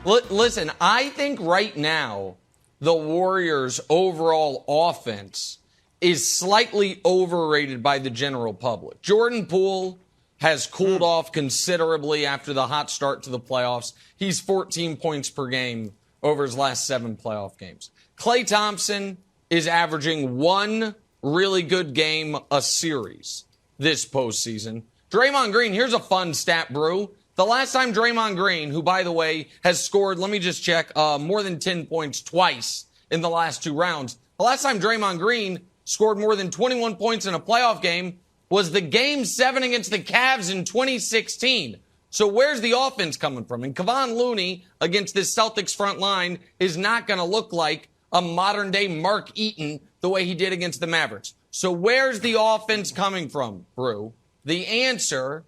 Listen, I think right now the Warriors' overall offense is slightly overrated by the general public. Jordan Poole has cooled off considerably after the hot start to the playoffs. He's 14 points per game over his last 7 playoff games. Klay Thompson is averaging 1 really good game a series this postseason. Draymond Green, here's a fun stat, Brew. The last time Draymond Green, who, by the way, has scored, let me just check, more than 10 points twice in the last 2 rounds. The last time Draymond Green scored more than 21 points in a playoff game was the Game 7 against the Cavs in 2016. So where's the offense coming from? And Kevon Looney against this Celtics front line is not going to look like a modern-day Mark Eaton the way he did against the Mavericks. So where's the offense coming from, Brew? The answer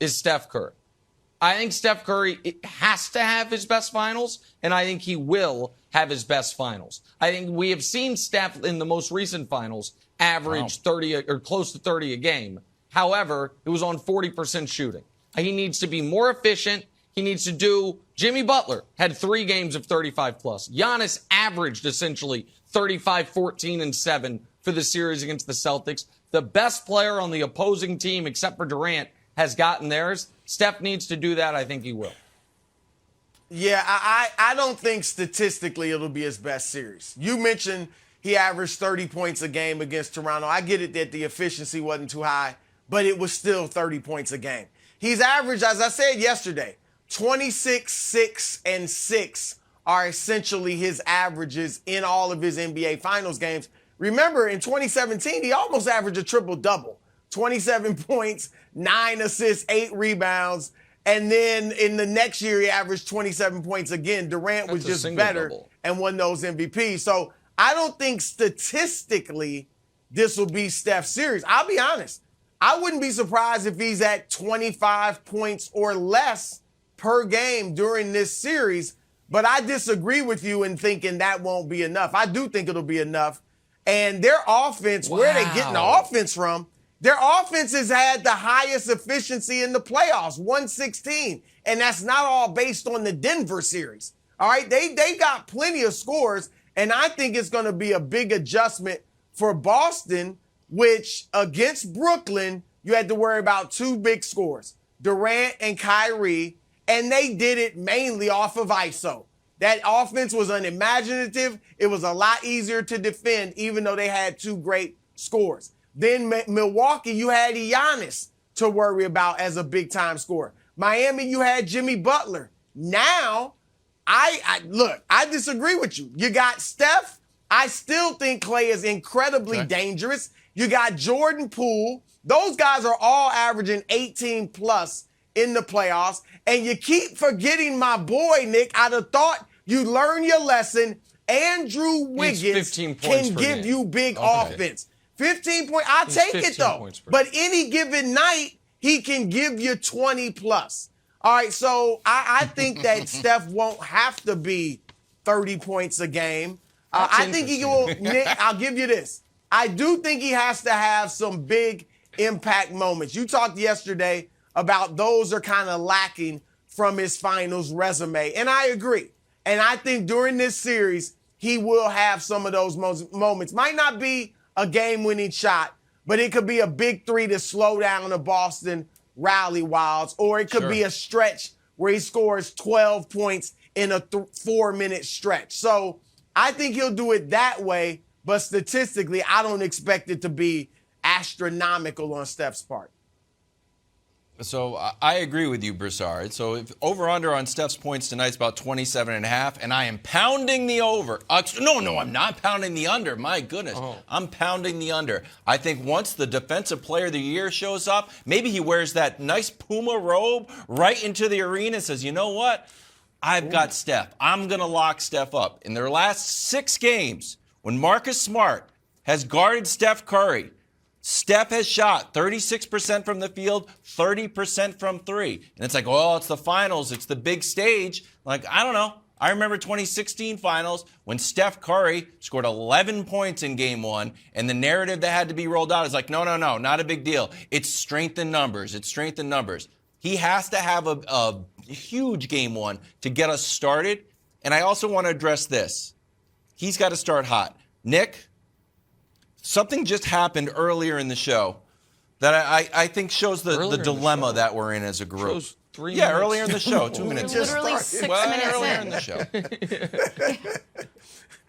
is Steph Curry. I think Steph Curry has to have his best finals, and I think he will have his best finals. I think we have seen Steph in the most recent finals average 30 or close to 30 a game. However, it was on 40% shooting. He needs to be more efficient. He needs to do. Jimmy Butler had 3 games of 35 plus. Giannis averaged essentially 35, 14, and 7 for the series against the Celtics. The best player on the opposing team, except for Durant, has gotten theirs. Steph needs to do that. I think he will. Yeah, I don't think statistically it'll be his best series. You mentioned he averaged 30 points a game against Toronto. I get it that the efficiency wasn't too high, but it was still 30 points a game. He's averaged, as I said yesterday, 26, 6, and 6 are essentially his averages in all of his NBA Finals games. Remember, in 2017, he almost averaged a triple-double. 27 points, 9 assists, 8 rebounds. And then in the next year, he averaged 27 points again. Durant was just better and won those MVPs. So I don't think statistically this will be Steph's series. I'll be honest. I wouldn't be surprised if he's at 25 points or less per game during this series. But I disagree with you in thinking that won't be enough. I do think it'll be enough. And their offense, where are they getting the offense from? Their offense has had the highest efficiency in the playoffs, 116. And that's not all based on the Denver series. All right, they got plenty of scores. And I think it's going to be a big adjustment for Boston, which against Brooklyn, you had to worry about 2 big scores, Durant and Kyrie. And they did it mainly off of ISO. That offense was unimaginative. It was a lot easier to defend, even though they had 2 great scores. Then Milwaukee, you had Giannis to worry about as a big-time scorer. Miami, you had Jimmy Butler. Now, I disagree with you. You got Steph. I still think Klay is incredibly dangerous. You got Jordan Poole. Those guys are all averaging 18 plus in the playoffs. And you keep forgetting my boy, Nick. I'd have thought you learn your lesson. Andrew Wiggins can give you big offense. 15 points. I'll take it, though. But any given night, he can give you 20 plus. All right, so I think that Steph won't have to be 30 points a game. I think he will. Nick, I'll give you this. I do think he has to have some big impact moments. You talked yesterday about those are kind of lacking from his finals resume, and I agree. And I think during this series, he will have some of those moments. Might not be a game-winning shot, but it could be a big 3 to slow down the Boston rally wilds, or it could be a stretch where he scores 12 points in a 4-minute stretch. So I think he'll do it that way, but statistically, I don't expect it to be astronomical on Steph's part. So I agree with you, Broussard. So if over-under on Steph's points tonight is about 27.5, and I am pounding the over. No, I'm not pounding the under. My goodness. I'm pounding the under. I think once the Defensive Player of the Year shows up, maybe he wears that nice Puma robe right into the arena and says, you know what? I've got Steph. I'm going to lock Steph up. In their last 6 games, when Marcus Smart has guarded Steph Curry, Steph has shot 36% from the field, 30% from 3. And it's like, oh, it's the finals. It's the big stage. Like, I don't know. I remember 2016 finals when Steph Curry scored 11 points in game 1, and the narrative that had to be rolled out is like, no, not a big deal. It's strength in numbers. He has to have a huge game one to get us started. And I also want to address this. He's got to start hot. Nick, something just happened earlier in the show that I think shows the dilemma that we're in as a group. Shows 3 minutes. Earlier in the show, 2 minutes. We're literally 6 minutes earlier in. in the show.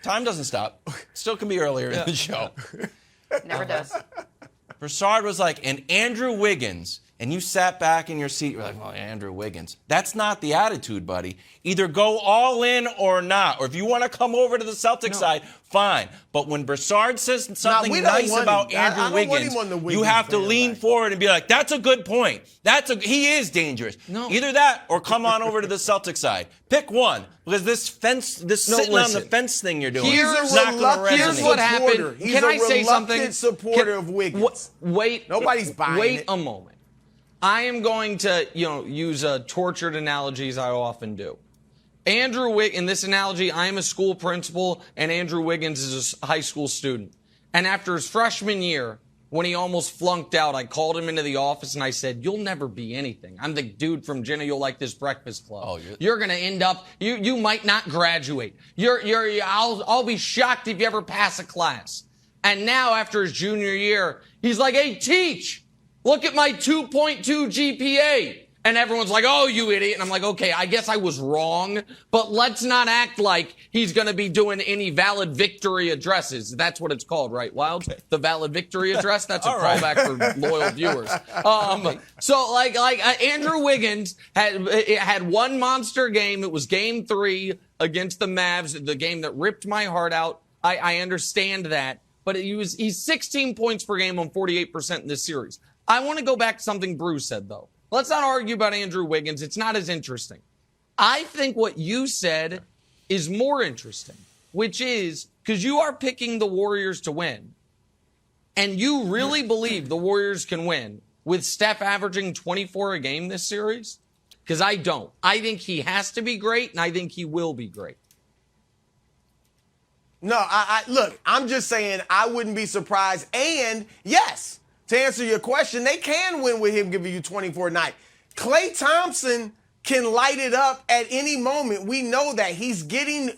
Time doesn't stop. Still can be earlier in the show. Never does. Broussard was like, and Andrew Wiggins, and you sat back in your seat, you're like, well, Andrew Wiggins. That's not the attitude, buddy. Either go all in or not. Or if you want to come over to the Celtics side, fine. But when Broussard says something nice about Andrew Wiggins, you have to lean forward and be like, that's a good point. He is dangerous. No. Either that or come on over to the Celtics side. Pick one. Because this sitting on the fence thing you're doing is not going to resonate. Here's what happened. Can I say something? Supporter of Wiggins. Nobody's buying it. Wait a moment. I am going to, use tortured analogies I often do. Andrew Wiggins, in this analogy, I am a school principal and Andrew Wiggins is a high school student. And after his freshman year, when he almost flunked out, I called him into the office and I said, you'll never be anything. I'm the dude from Jenna, You'll Like This Breakfast Club. Oh, you're going to end up, you might not graduate. I'll be shocked if you ever pass a class. And now after his junior year, he's like, hey, teach. Look at my 2.2 GPA. And everyone's like, oh, you idiot. And I'm like, okay, I guess I was wrong, but let's not act like he's going to be doing any valedictory addresses. That's what it's called, right, Wild? The valedictory address? That's a callback for loyal viewers. So Andrew Wiggins had one monster game. It was game 3 against the Mavs, the game that ripped my heart out. I understand that, but he's 16 points per game on 48% in this series. I want to go back to something Bruce said, though. Let's not argue about Andrew Wiggins. It's not as interesting. I think what you said is more interesting, which is because you are picking the Warriors to win, and you really believe the Warriors can win with Steph averaging 24 a game this series? Because I don't. I think he has to be great, and I think he will be great. No, look, I'm just saying I wouldn't be surprised. And, yes, to answer your question, they can win with him giving you 24 a night. Klay Thompson can light it up at any moment. We know that. He's getting,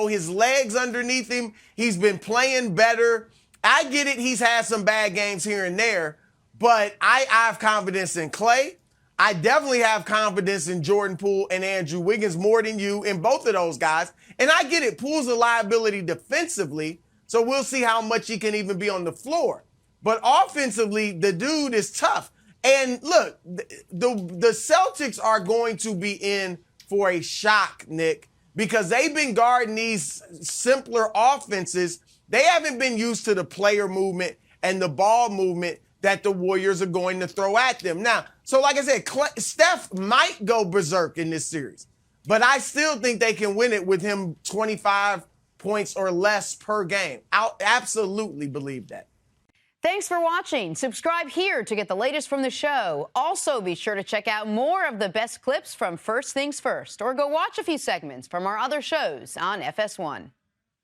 his legs underneath him. He's been playing better. I get it. He's had some bad games here and there, but I have confidence in Klay. I definitely have confidence in Jordan Poole and Andrew Wiggins more than you in both of those guys. And I get it. Poole's a liability defensively, so we'll see how much he can even be on the floor. But offensively, the dude is tough. And look, the Celtics are going to be in for a shock, Nick, because they've been guarding these simpler offenses. They haven't been used to the player movement and the ball movement that the Warriors are going to throw at them. Now, so like I said, Steph might go berserk in this series, but I still think they can win it with him 25 points or less per game. I absolutely believe that. Thanks for watching. Subscribe here to get the latest from the show. Also, be sure to check out more of the best clips from First Things First, or go watch a few segments from our other shows on FS1.